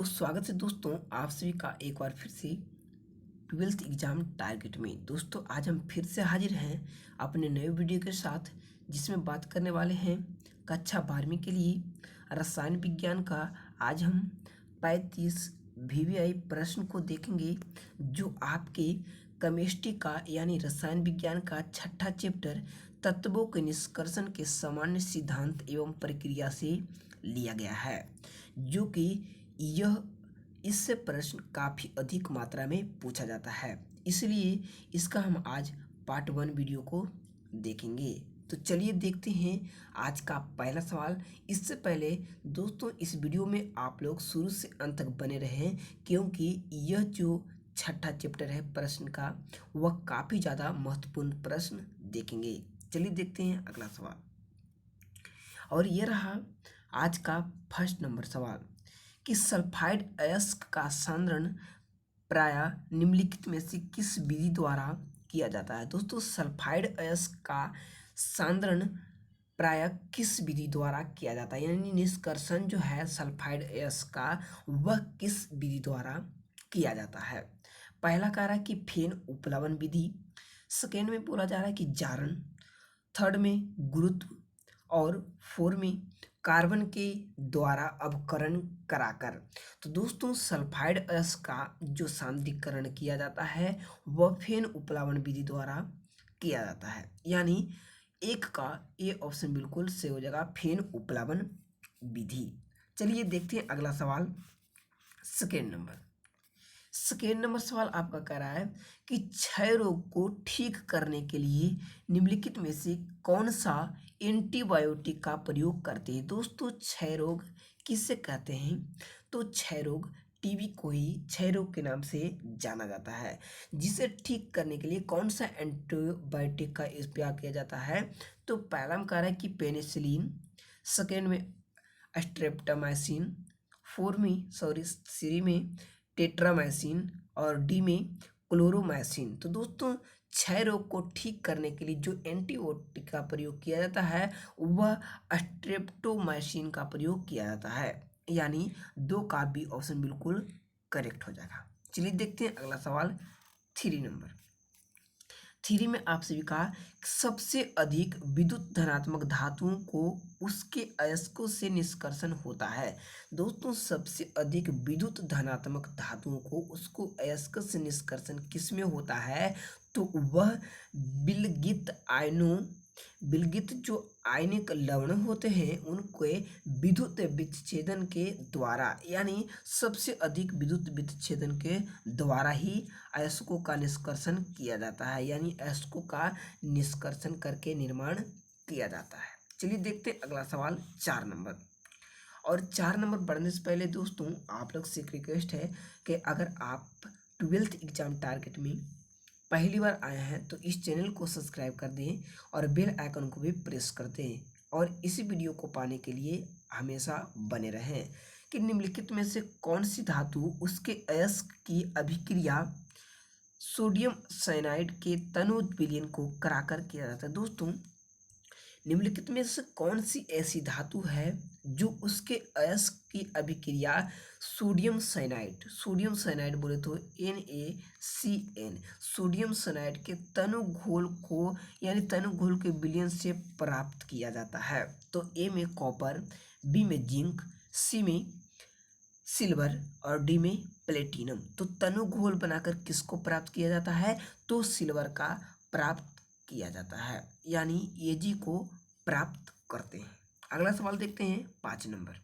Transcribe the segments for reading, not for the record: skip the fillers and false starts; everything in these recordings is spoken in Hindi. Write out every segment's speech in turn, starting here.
तो स्वागत है दोस्तों आप सभी का एक बार फिर से ट्वेल्थ एग्जाम टारगेट में। दोस्तों आज हम फिर से हाजिर हैं अपने नए वीडियो के साथ, जिसमें बात करने वाले हैं कक्षा 12वीं के लिए रसायन विज्ञान का। आज हम 35 VVI प्रश्न को देखेंगे, जो आपके केमिस्ट्री का यानी रसायन विज्ञान का छठा चैप्टर तत्वों के निष्कर्षण के सामान्य सिद्धांत एवं प्रक्रिया से लिया गया है। जो कि यह इससे प्रश्न काफ़ी अधिक मात्रा में पूछा जाता है, इसलिए इसका हम आज पार्ट 1 वीडियो को देखेंगे। तो चलिए देखते हैं आज का पहला सवाल। इससे पहले दोस्तों इस वीडियो में आप लोग शुरू से अंत तक बने रहें, क्योंकि यह जो छठा चैप्टर है प्रश्न का, वह काफ़ी ज़्यादा महत्वपूर्ण प्रश्न देखेंगे। चलिए देखते हैं अगला सवाल। और ये रहा आज का फर्स्ट नंबर सवाल कि सल्फाइड अयस्क का सांद्रण प्रायः निम्नलिखित में से किस विधि द्वारा किया जाता है। दोस्तों सल्फाइड अयस्क का सांद्रण प्रायः किस विधि द्वारा किया जाता है, यानी निष्कर्षण जो है सल्फाइड अयस्क का वह किस विधि द्वारा किया जाता है। पहला कह रहा है कि फेन उपप्लवन विधि, सेकेंड में बोला जा रहा है कि जारण, थर्ड में गुरुत्व, और फोर में कार्बन के द्वारा अवकरण कराकर। तो दोस्तों सल्फाइड अयस्क का जो सांद्रीकरण किया जाता है वह फेन उपप्लावन विधि द्वारा किया जाता है, यानी एक का ए ऑप्शन बिल्कुल सही हो जाएगा, फेन उपप्लावन विधि। चलिए देखते हैं अगला सवाल। सेकेंड नंबर सवाल आपका कह रहा है कि क्षय रोग को ठीक करने के लिए निम्नलिखित में से कौन सा एंटीबायोटिक का प्रयोग करते हैं। दोस्तों क्षय रोग किससे कहते हैं, तो क्षय रोग टीबी को ही क्षय रोग के नाम से जाना जाता है, जिसे ठीक करने के लिए कौन सा एंटीबायोटिक का प्रयोग किया जाता है। तो पहला में कह रहा है कि पेनिसिलिन, सेकेंड में स्ट्रेप्टोमाइसिन, सी में टेट्रामाइसिन और डी में क्लोरोमाइसिन। तो दोस्तों क्षय रोग को ठीक करने के लिए जो एंटीबायोटिक का प्रयोग किया जाता है वह स्ट्रेप्टोमाइसिन का प्रयोग किया जाता है, यानी दो का बी ऑप्शन बिल्कुल करेक्ट हो जाएगा। चलिए देखते हैं अगला सवाल। 3 में आप सभी का सबसे अधिक विद्युत धनात्मक धातुओं को उसके अयस्कों से निष्कर्षण होता है। दोस्तों सबसे अधिक विद्युत धनात्मक धातुओं को उसको अयस्क से निष्कर्षण किस में होता है, तो वह विलगित जो आयनिक लवण होते हैं उनके विद्युत विच्छेदन के द्वारा, यानी सबसे अधिक विद्युत विच्छेदन के द्वारा ही अयस्कों का निष्कर्षण किया जाता है, यानी अयस्कों का निष्कर्षण करके निर्माण किया जाता है। चलिए देखते हैं अगला सवाल 4 नंबर। और 4 नंबर बढ़ने से पहले दोस्तों आप लोग से एक रिक्वेस्ट है कि अगर आप ट्वेल्थ एग्जाम टारगेट में पहली बार आए हैं तो इस चैनल को सब्सक्राइब कर दें और बेल आइकन को भी प्रेस कर दें, और इसी वीडियो को पाने के लिए हमेशा बने रहें कि निम्नलिखित में से कौन सी धातु उसके अयस्क की अभिक्रिया सोडियम साइनाइड के तनु विलयन को कराकर किया जाता है। दोस्तों निम्नलिखित में से कौन सी ऐसी धातु है जो उसके अयस्क की अभिक्रिया सोडियम साइनाइड बोले तो NaCN, सोडियम साइनाइड के तनु घोल को यानी तनु घोल के विलयन से प्राप्त किया जाता है। तो ए में कॉपर, बी में जिंक, सी में सिल्वर और डी में प्लेटिनम। तो तनु घोल बनाकर किसको प्राप्त किया जाता है, तो सिल्वर का प्राप्त किया जाता है, यानी Ag को प्राप्त करते हैं। अगला सवाल देखते हैं 5 नंबर।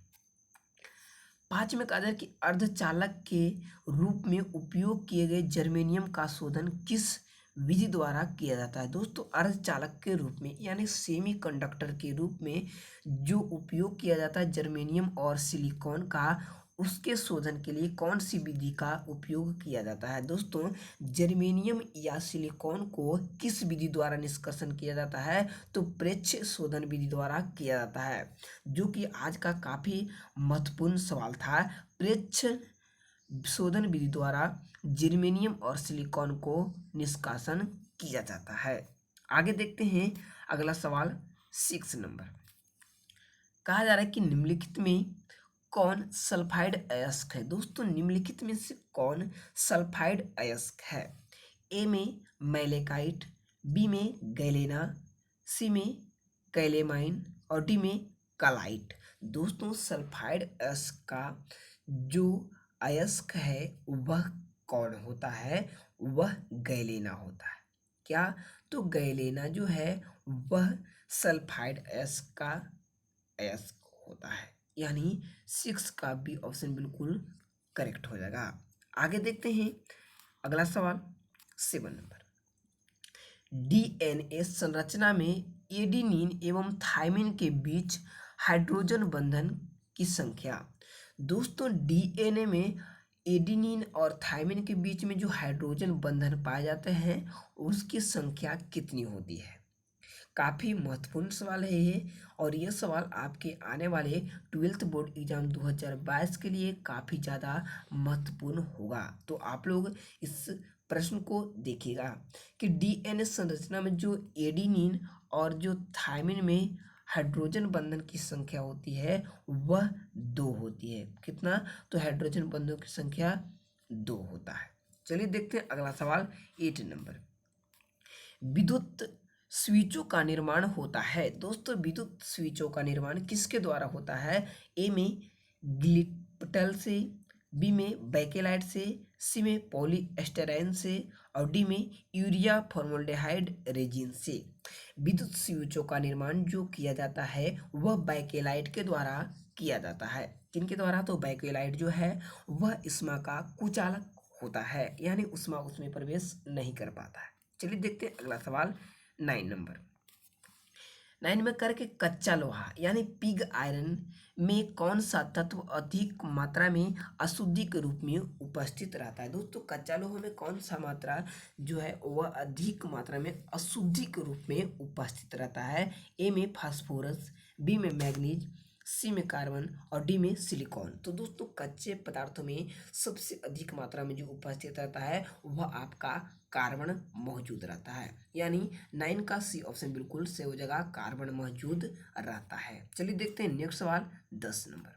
5 में कहा जाए कि अर्धचालक के रूप में उपयोग किए गए जर्मेनियम का शोधन किस विधि द्वारा किया जाता है। दोस्तों अर्धचालक के रूप में यानी सेमीकंडक्टर के रूप में जो उपयोग किया जाता है जर्मेनियम और सिलिकॉन का, उसके शोधन के लिए कौन सी विधि का उपयोग किया जाता है। दोस्तों जर्मेनियम या सिलिकॉन को किस विधि द्वारा निष्कर्षण किया जाता है, तो प्रेक्ष्य शोधन विधि द्वारा किया जाता है, जो कि आज का काफ़ी महत्वपूर्ण सवाल था। प्रेक्ष्य शोधन विधि द्वारा जर्मेनियम और सिलिकॉन को निष्कासन किया जाता है। आगे देखते हैं अगला सवाल 6 नंबर। कहा जा रहा है कि निम्नलिखित में कौन सल्फाइड अयस्क है? दोस्तों निम्नलिखित में से कौन सल्फाइड अयस्क है? ए में मैलेकाइट, बी में गैलेना, सी में कैलेमाइन और डी में कलाइट। दोस्तों सल्फाइड अयस्क का जो अयस्क है वह कौन होता है? वह गैलेना होता है। क्या? तो गैलेना जो है वह सल्फाइड अयस्क का अयस्क होता है, यानी 6 का बी ऑप्शन बिल्कुल करेक्ट हो जाएगा। आगे देखते हैं अगला सवाल 7 नंबर। डीएनए संरचना में एडेनिन एवं थाइमिन के बीच हाइड्रोजन बंधन की संख्या। दोस्तों डीएनए में एडेनिन और थाइमिन के बीच में जो हाइड्रोजन बंधन पाए जाते हैं उसकी संख्या कितनी होती है? काफ़ी महत्वपूर्ण सवाल है ये, और ये सवाल आपके आने वाले 12th बोर्ड एग्जाम 2022 के लिए काफ़ी ज़्यादा महत्वपूर्ण होगा। तो आप लोग इस प्रश्न को देखिएगा कि डीएनए संरचना में जो एडेनिन और जो थाइमिन में हाइड्रोजन बंधन की संख्या होती है वह 2 होती है। कितना? तो हाइड्रोजन बंधनों की संख्या 2 होता है। चलिए देखते हैं अगला सवाल 8 नंबर। विद्युत स्विचों का निर्माण होता है। दोस्तों विद्युत स्विचों का निर्माण किसके द्वारा होता है? ए में ग्लिप्टल से, बी में बैकेलाइट से, सी में पॉलीएस्टेराइन से और डी में यूरिया फॉर्मल्डिहाइड रेजिन से। विद्युत स्विचों का निर्माण जो किया जाता है वह बैकेलाइट के द्वारा किया जाता है। किनके द्वारा? तो बैकेलाइट जो है वह ऊष्मा का कुचालक होता है, यानी ऊष्मा उसमें प्रवेश नहीं कर पाता है। चलिए देखते हैं अगला सवाल 9 नंबर। 9 में करके कच्चा लोहा यानी पिग आयरन में कौन सा तत्व अधिक मात्रा में अशुद्धि के रूप में उपस्थित रहता है? दोस्तों कच्चा लोहा में कौन सा मात्रा जो है वह अधिक मात्रा में अशुद्धि के रूप में उपस्थित रहता है? ए में फास्फोरस, बी में मैग्नीज, सी में कार्बन और डी में सिलिकॉन। तो दोस्तों कच्चे पदार्थों में सबसे अधिक मात्रा में जो उपस्थित रहता है वह आपका कार्बन मौजूद रहता है, यानी 9 का सी ऑप्शन बिल्कुल सही हो जाएगा, कार्बन मौजूद रहता है। चलिए देखते हैं नेक्स्ट सवाल 10 नंबर।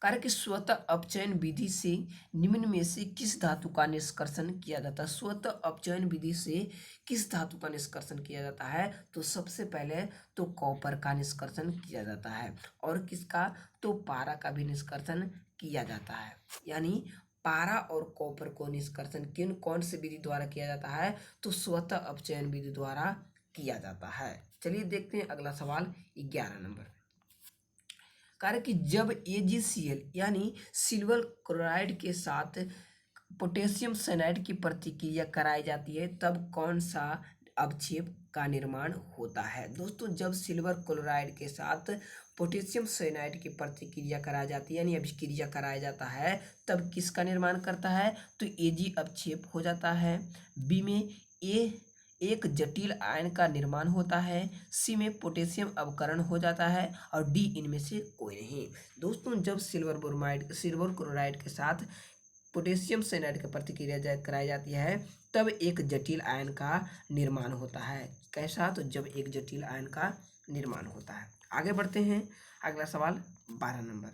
कार्य की स्वतः अपचयन विधि से निम्न में से किस धातु का निष्कर्षण किया जाता है? स्वतः अपचयन विधि से किस धातु का निष्कर्षण किया जाता है? तो सबसे पहले तो कॉपर का निष्कर्षण किया जाता है, और किसका? तो पारा का भी निष्कर्षण किया जाता है। यानी पारा और कॉपर को निष्कर्षण किन कौन से विधि द्वारा किया जाता है? तो स्वतः अपचयन विधि द्वारा किया जाता है। चलिए देखते हैं अगला सवाल 11 नंबर। कार्य कि जब AgCl यानी सिल्वर क्लोराइड के साथ पोटेशियम साइनाइड की प्रतिक्रिया कराई जाती है तब कौन सा अवक्षेप का निर्माण होता है? दोस्तों जब सिल्वर क्लोराइड के साथ पोटेशियम साइनाइड की प्रतिक्रिया कराई जाती है यानी अभिक्रिया कराया जाता है तब किसका निर्माण करता है? तो Ag अवक्षेप हो जाता है, बी में एक जटिल आयन का निर्माण होता है, सी में पोटेशियम अवकरण हो जाता है और डी इनमें से कोई नहीं। दोस्तों जब सिल्वर क्लोराइड के साथ पोटेशियम साइनाइड की प्रतिक्रिया कराई जाती है तब एक जटिल आयन का निर्माण होता है। कैसा? तो जब एक जटिल आयन का निर्माण होता है। आगे बढ़ते हैं अगला सवाल 12 नंबर।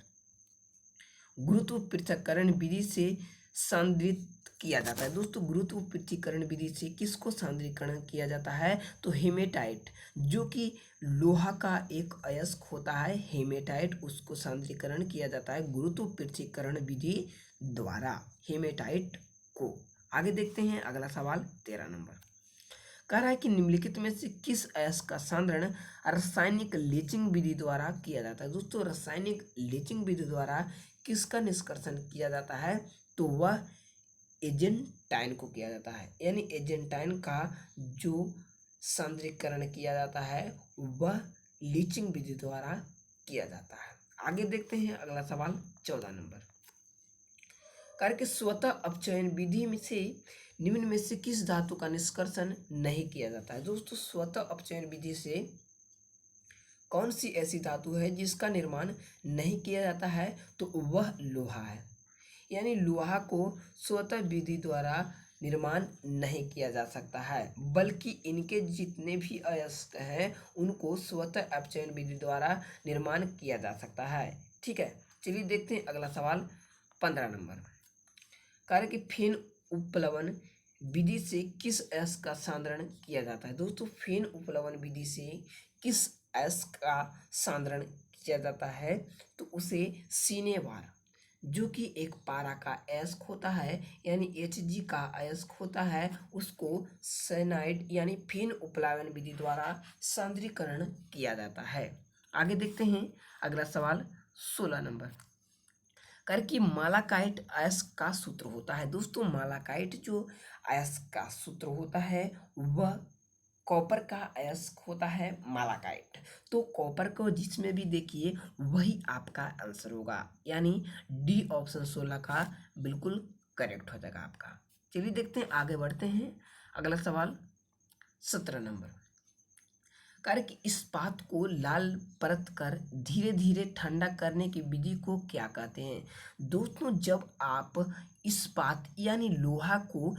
गुरुत्व पृथक्करण विधि से सांद्रित किया जाता है। दोस्तों गुरुत्व पृथक्करण विधि से किसको सांद्रीकरण किया जाता है? तो हेमेटाइट, जो कि लोहा का एक अयस्क होता है हेमेटाइट, उसको सांद्रीकरण किया जाता है गुरुत्व पृथक्करण विधि द्वारा, हेमेटाइट को। आगे देखते हैं अगला सवाल 13 नंबर। कह रहा है कि निम्नलिखित में से किस अयस्क का सांद्रण रासायनिक लीचिंग विधि द्वारा किया जाता है? दोस्तों रासायनिक लीचिंग विधि द्वारा किसका निष्कर्षण किया जाता है? तो वह एजेंटाइन को किया जाता है, यानी एजेंटाइन का जो सांद्रीकरण किया जाता है वह लीचिंग विधि द्वारा किया जाता है। आगे देखते हैं अगला सवाल 14 नंबर। कार्य के स्वतः अपचयन विधि में से निम्न में से किस धातु का निष्कर्षण नहीं किया जाता है? दोस्तों स्वतः अपचयन विधि से कौन सी ऐसी धातु है जिसका निर्माण नहीं किया जाता है? तो वह लोहा है, यानी लोहा को स्वतः विधि द्वारा निर्माण नहीं किया जा सकता है, बल्कि इनके जितने भी अयस्क हैं उनको स्वतः अपचयन विधि द्वारा निर्माण किया जा सकता है। ठीक है, चलिए देखते हैं अगला सवाल 15 नंबर। कार्य कि फेन उपप्लवन विधि से किस अयस्क का सांद्रण किया जाता है। दोस्तों फेन उपप्लवन विधि से किस अयस्क का सांद्रण किया जाता है, तो उसे सिनेबार जो कि एक पारा का अयस्क होता है यानी Hg का अयस्क होता है, उसको साइनाइड यानी फेन उपप्लावन विधि द्वारा सांद्रीकरण किया जाता है। आगे देखते हैं अगला सवाल 16 नंबर। कर कि मालाकाइट अयस्क का सूत्र होता है। दोस्तों मालाकाइट जो अयस्क का सूत्र होता है वह कॉपर का अयस्क होता है मालाकाइट। तो कॉपर को जिसमें भी देखिए वही आपका आंसर होगा, यानी डी ऑप्शन 16 का बिल्कुल करेक्ट हो जाएगा आपका। चलिए देखते हैं आगे बढ़ते हैं अगला सवाल 17 नंबर। कार्य कि इस्पात को लाल परत कर धीरे धीरे ठंडा करने की विधि को क्या कहते हैं। दोस्तों जब आप इस्पात यानी लोहा को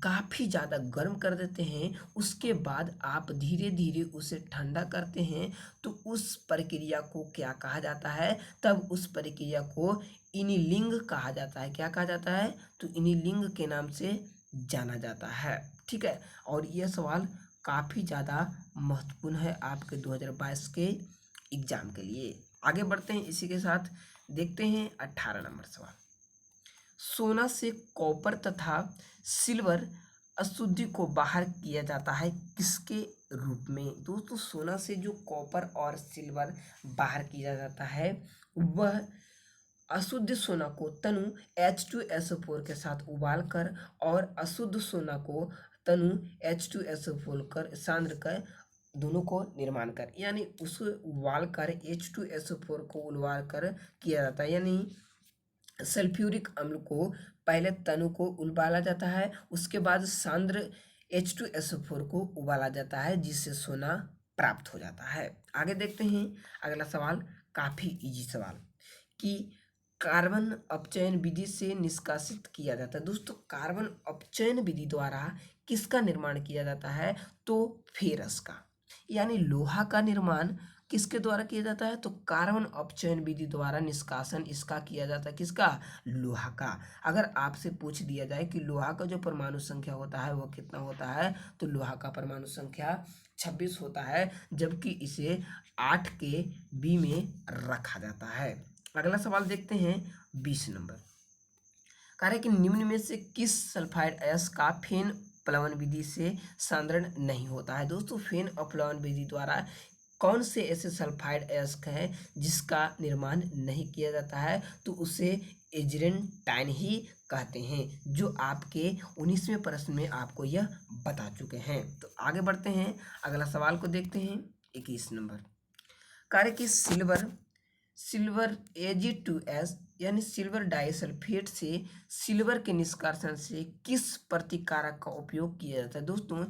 काफ़ी ज़्यादा गर्म कर देते हैं, उसके बाद आप धीरे धीरे उसे ठंडा करते हैं, तो उस प्रक्रिया को क्या कहा जाता है। तब उस प्रक्रिया को इनिलिंग कहा जाता है। क्या कहा जाता है, तो इनिलिंग के नाम से जाना जाता है। ठीक है, और यह सवाल काफ़ी ज़्यादा महत्वपूर्ण है आपके 2022 के एग्जाम के लिए। आगे बढ़ते हैं, इसी के साथ देखते हैं 18 नंबर सवाल। सोना से कॉपर तथा सिल्वर अशुद्धि को बाहर किया जाता है किसके रूप में। दोस्तों सोना से जो कॉपर और सिल्वर बाहर किया जाता है वह अशुद्ध सोना को तनु H2SO4 के साथ उबाल कर और अशुद्ध सोना को तनु H2SO4 कर सांद्र कर दोनों को निर्माण कर, यानी उसे उबाल कर H2SO4 को उबाल कर किया जाता है। यानी सल्फ्यूरिक अम्ल को पहले तनु को उबाला जाता है, उसके बाद सांद्र H2SO4 को उबाला जाता है, जिससे सोना प्राप्त हो जाता है। आगे देखते हैं अगला सवाल, काफ़ी इजी सवाल कि कार्बन अपचयन विधि से निष्कासित किया जाता है। दोस्तों कार्बन अपचयन विधि द्वारा किसका निर्माण किया जाता है, तो फेरस का, यानी लोहा का निर्माण किसके द्वारा किया जाता है, तो कार्बन अपचयन विधि द्वारा निष्कासन इसका किया जाता है। किसका, लोहा का। अगर आपसे पूछ दिया जाए कि लोहा का जो परमाणु संख्या होता है वह कितना होता है, तो लोहा का परमाणु संख्या 26 होता है, जबकि इसे 8 के बी में रखा जाता है। अगला सवाल देखते हैं 20 नंबर। कार्य कि निम्न में से किस सल्फाइड अयस्क का फेन प्लवन विधि से सांद्रण नहीं होता है। दोस्तों फेन अपलवन विधि द्वारा कौन से ऐसे सल्फाइड अयस्क हैं जिसका निर्माण नहीं किया जाता है, तो उसे एजरेंटाइन ही कहते हैं, जो आपके 19वें प्रश्न में आपको यह बता चुके हैं। तो आगे बढ़ते हैं अगला सवाल को देखते हैं 21 नंबर। कार्य कि सिल्वर Ag2S यानी सिल्वर डाइसल्फेट से सिल्वर के निष्कासन से किस प्रतिकारक का उपयोग किया जाता है। दोस्तों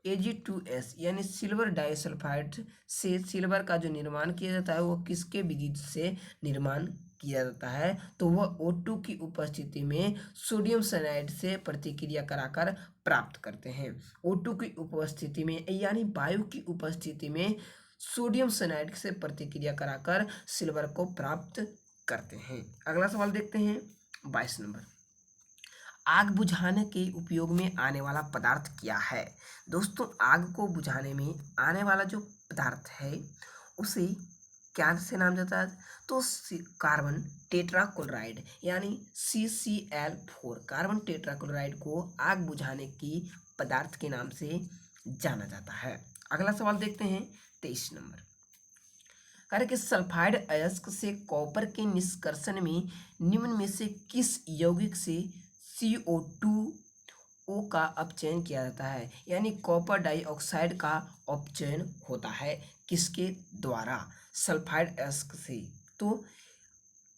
Ag2S यानी सिल्वर डाइसल्फाइड से सिल्वर का जो निर्माण किया जाता है वो किसके विधि से निर्माण किया जाता है, तो वह O2 की उपस्थिति में सोडियम साइनाइड से प्रतिक्रिया कराकर प्राप्त करते हैं। O2 की उपस्थिति में यानी वायु की उपस्थिति में सोडियम साइनाइड से प्रतिक्रिया कराकर सिल्वर को प्राप्त करते हैं। अगला सवाल देखते हैं 22 नंबर। आग बुझाने के उपयोग में आने वाला पदार्थ क्या है। दोस्तों आग को बुझाने में आने वाला जो पदार्थ है उसे क्या से नाम जाता है, तो कार्बन टेट्राक्लोराइड यानी CCl4 कार्बन टेट्राक्लोराइड को आग बुझाने की पदार्थ के नाम से जाना जाता है। अगला सवाल देखते हैं 23 नंबर। कार्य कि सल्फाइड अयस्क से कॉपर के निष्कर्षण में निम्न में से किस यौगिक से CO2O का अपचयन किया जाता है, यानी कॉपर डाइऑक्साइड का अपचयन होता है किसके द्वारा, सल्फाइड अयस्क से। तो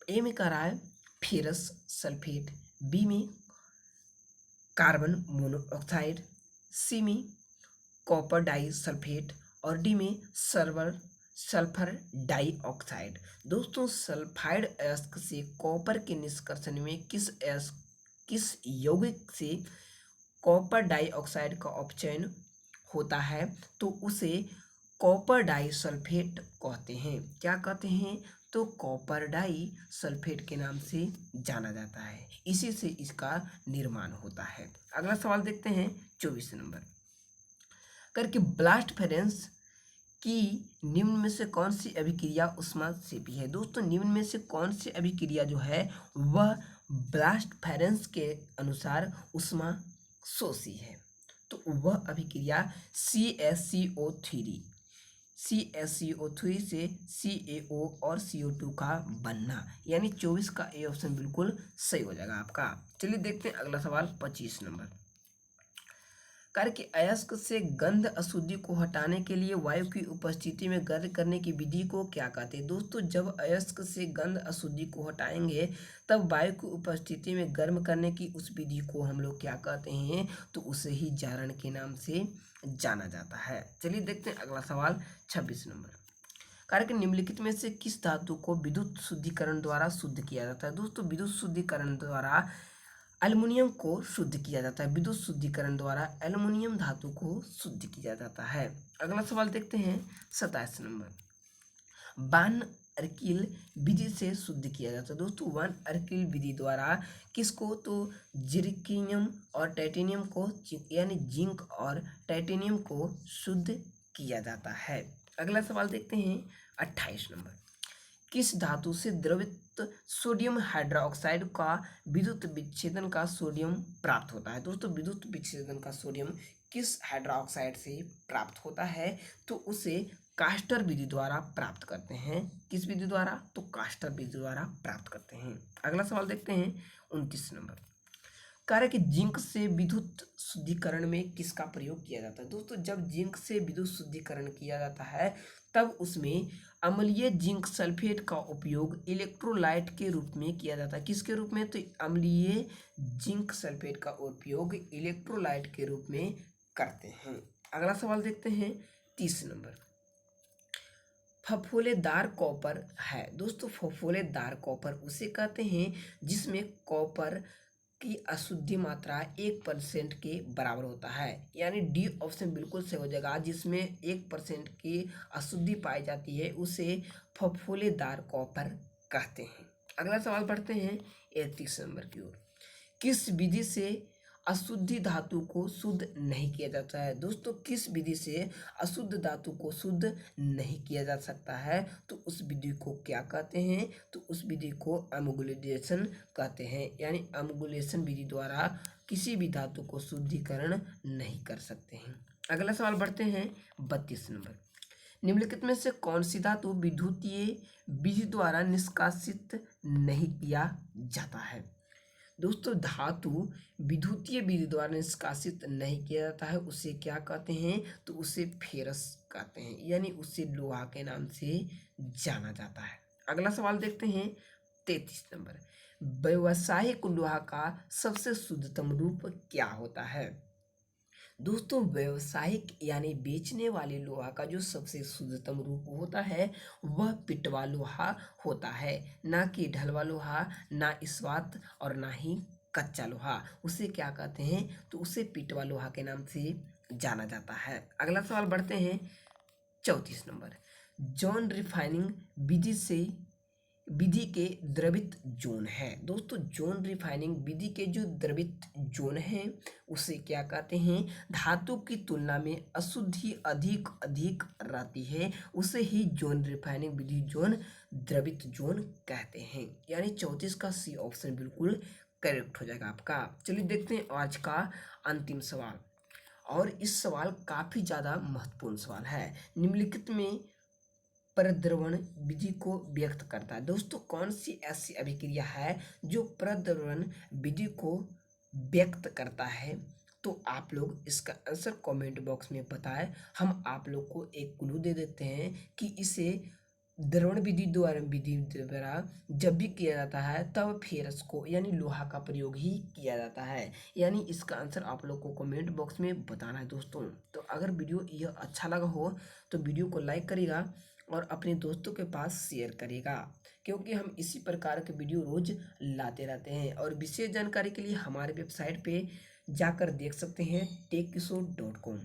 ए में कह रहा है फेरस सल्फेट, बी में कार्बन मोनोऑक्साइड, सी में कॉपर डाइसल्फेट और डी में सल्फर डाइऑक्साइड। दोस्तों सल्फाइड अयस्क से कॉपर के निष्कर्षण में किस यौगिक से कॉपर डाइऑक्साइड का अपचयन होता है, तो उसे कॉपर डाइसल्फेट कहते हैं। क्या कहते हैं, तो कॉपर डाई सल्फेट के नाम से जाना जाता है। इसी से इसका निर्माण होता है। अगला सवाल देखते हैं 24 नंबर करके ब्लास्ट फेरेंस कि निम्न में से कौन सी अभिक्रिया ऊष्माक्षेपी है। दोस्तों निम्न में से कौन सी अभिक्रिया जो है वह ब्लास्ट फेरेंस के अनुसार ऊष्माशोषी है। तो वह अभिक्रिया CaCO3 से CaO और CO2 का बनना, यानी 24 का ए ऑप्शन बिल्कुल सही हो जाएगा आपका। चलिए देखते हैं अगला सवाल 25 नंबर कार्य के अयस्क से गंध अशुद्धि को हटाने के लिए वायु की उपस्थिति में गर्म करने की विधि को क्या कहते हैं। दोस्तों जब अयस्क से गंध अशुद्धि को हटाएंगे तब वायु की उपस्थिति में गर्म करने की उस विधि को हम लोग क्या कहते हैं, तो उसे ही जारण के नाम से जाना जाता है। चलिए देखते हैं अगला सवाल 26 नंबर कार्य के निम्नलिखित में से किस धातु को विद्युत शुद्धिकरण द्वारा शुद्ध किया जाता है। दोस्तों विद्युत शुद्धिकरण द्वारा एल्युमिनियम को शुद्ध किया जाता है। विद्युत शुद्धिकरण द्वारा एल्युमिनियम धातु को शुद्ध किया जाता है। अगला सवाल देखते हैं 27 नंबर वान अर्किल विधि से शुद्ध किया जाता है। दोस्तों वान अर्किल विधि द्वारा किसको, तो जिर्कोनियम और टाइटेनियम को यानी जिंक और टाइटेनियम को शुद्ध किया जाता है। अगला सवाल देखते हैं 28 नंबर किस धातु से द्रवित सोडियम हाइड्रोक्साइड का विद्युत विच्छेदन का सोडियम प्राप्त होता है। दोस्तों विद्युत विच्छेदन का सोडियम किस हाइड्रोक्साइड से प्राप्त होता है, तो उसे कास्टर विधि द्वारा प्राप्त करते हैं। किस विधि द्वारा, तो कास्टर विधि द्वारा प्राप्त करते हैं। अगला सवाल देखते हैं 29 नंबर कार्य कि जिंक से विद्युत शुद्धिकरण में किसका प्रयोग किया जाता है। दोस्तों जब जिंक से विद्युत शुद्धिकरण किया जाता है तब उसमें अम्लीय जिंक सल्फेट का उपयोग इलेक्ट्रोलाइट के रूप में किया जाता है। किसके रूप में, तो अम्लीय जिंक सल्फेट का उपयोग इलेक्ट्रोलाइट के रूप में करते हैं। अगला सवाल देखते हैं 30 नंबर फफोलेदार कॉपर है। दोस्तों फफोलेदार कॉपर उसे कहते हैं जिसमें कॉपर की अशुद्धि मात्रा 1% के बराबर होता है, यानी डी ऑप्शन बिल्कुल सही हो जाएगा। जिसमें 1% की अशुद्धि पाई जाती है उसे फफोलेदार कॉपर कहते हैं। अगला सवाल पढ़ते हैं 31 नंबर की ओर किस विधि से अशुद्धि धातु को शुद्ध नहीं किया जाता है। दोस्तों किस विधि से अशुद्ध धातु को शुद्ध नहीं किया जा सकता है, तो उस विधि को क्या कहते हैं, तो उस विधि को अमोगुलेशन कहते हैं, यानी अमोगुलेशन विधि द्वारा किसी भी धातु को शुद्धिकरण नहीं कर सकते हैं। अगला सवाल बढ़ते हैं 32 नंबर निम्नलिखित में से कौन सी धातु विद्युतीय विधि द्वारा निष्कासित नहीं किया जाता है। दोस्तों धातु विद्युतीय विधि द्वारा निष्कासित नहीं किया जाता है उसे क्या कहते हैं, तो उसे फेरस कहते हैं, यानी उसे लोहा के नाम से जाना जाता है। अगला सवाल देखते हैं 33 नंबर व्यावसायिक लोहा का सबसे शुद्धतम रूप क्या होता है। दोस्तों व्यावसायिक यानी बेचने वाले लोहा का जो सबसे शुद्धतम रूप होता है वह पिटवा लोहा होता है, ना कि ढलवा लोहा, ना इस्पात और ना ही कच्चा लोहा। उसे क्या कहते हैं, तो उसे पिटवा लोहा के नाम से जाना जाता है। अगला सवाल बढ़ते हैं 34 नंबर जॉन रिफाइनिंग विधि के द्रवित जोन है। दोस्तों जॉन रिफाइनिंग विधि के जो द्रवित जोन है उसे क्या कहते हैं, धातु की तुलना में अशुद्धि अधिक रहती है उसे ही जॉन रिफाइनिंग विधि जोन द्रवित जोन कहते हैं, यानी 34 का सी ऑप्शन बिल्कुल करेक्ट हो जाएगा आपका। चलिए देखते हैं आज का अंतिम सवाल, और इस सवाल काफी ज्यादा महत्वपूर्ण सवाल है। निम्नलिखित में प्रद्रवण विधि को व्यक्त करता है। दोस्तों कौन सी ऐसी अभिक्रिया है जो प्रद्रवण विधि को व्यक्त करता है, तो आप लोग इसका आंसर कमेंट बॉक्स में बताएं। हम आप लोग को एक क्लू दे देते हैं कि इसे द्रवण विधि द्वारा जब भी किया जाता है तब फेरस को यानी लोहा का प्रयोग ही किया जाता है, यानी इसका आंसर आप लोग को कमेंट बॉक्स में बताना है दोस्तों। तो अगर वीडियो यह अच्छा लगा हो तो वीडियो को लाइक करेगा और अपने दोस्तों के पास शेयर करेगा, क्योंकि हम इसी प्रकार के वीडियो रोज लाते रहते हैं। और विशेष जानकारी के लिए हमारे वेबसाइट पे जाकर देख सकते हैं techkiso.com।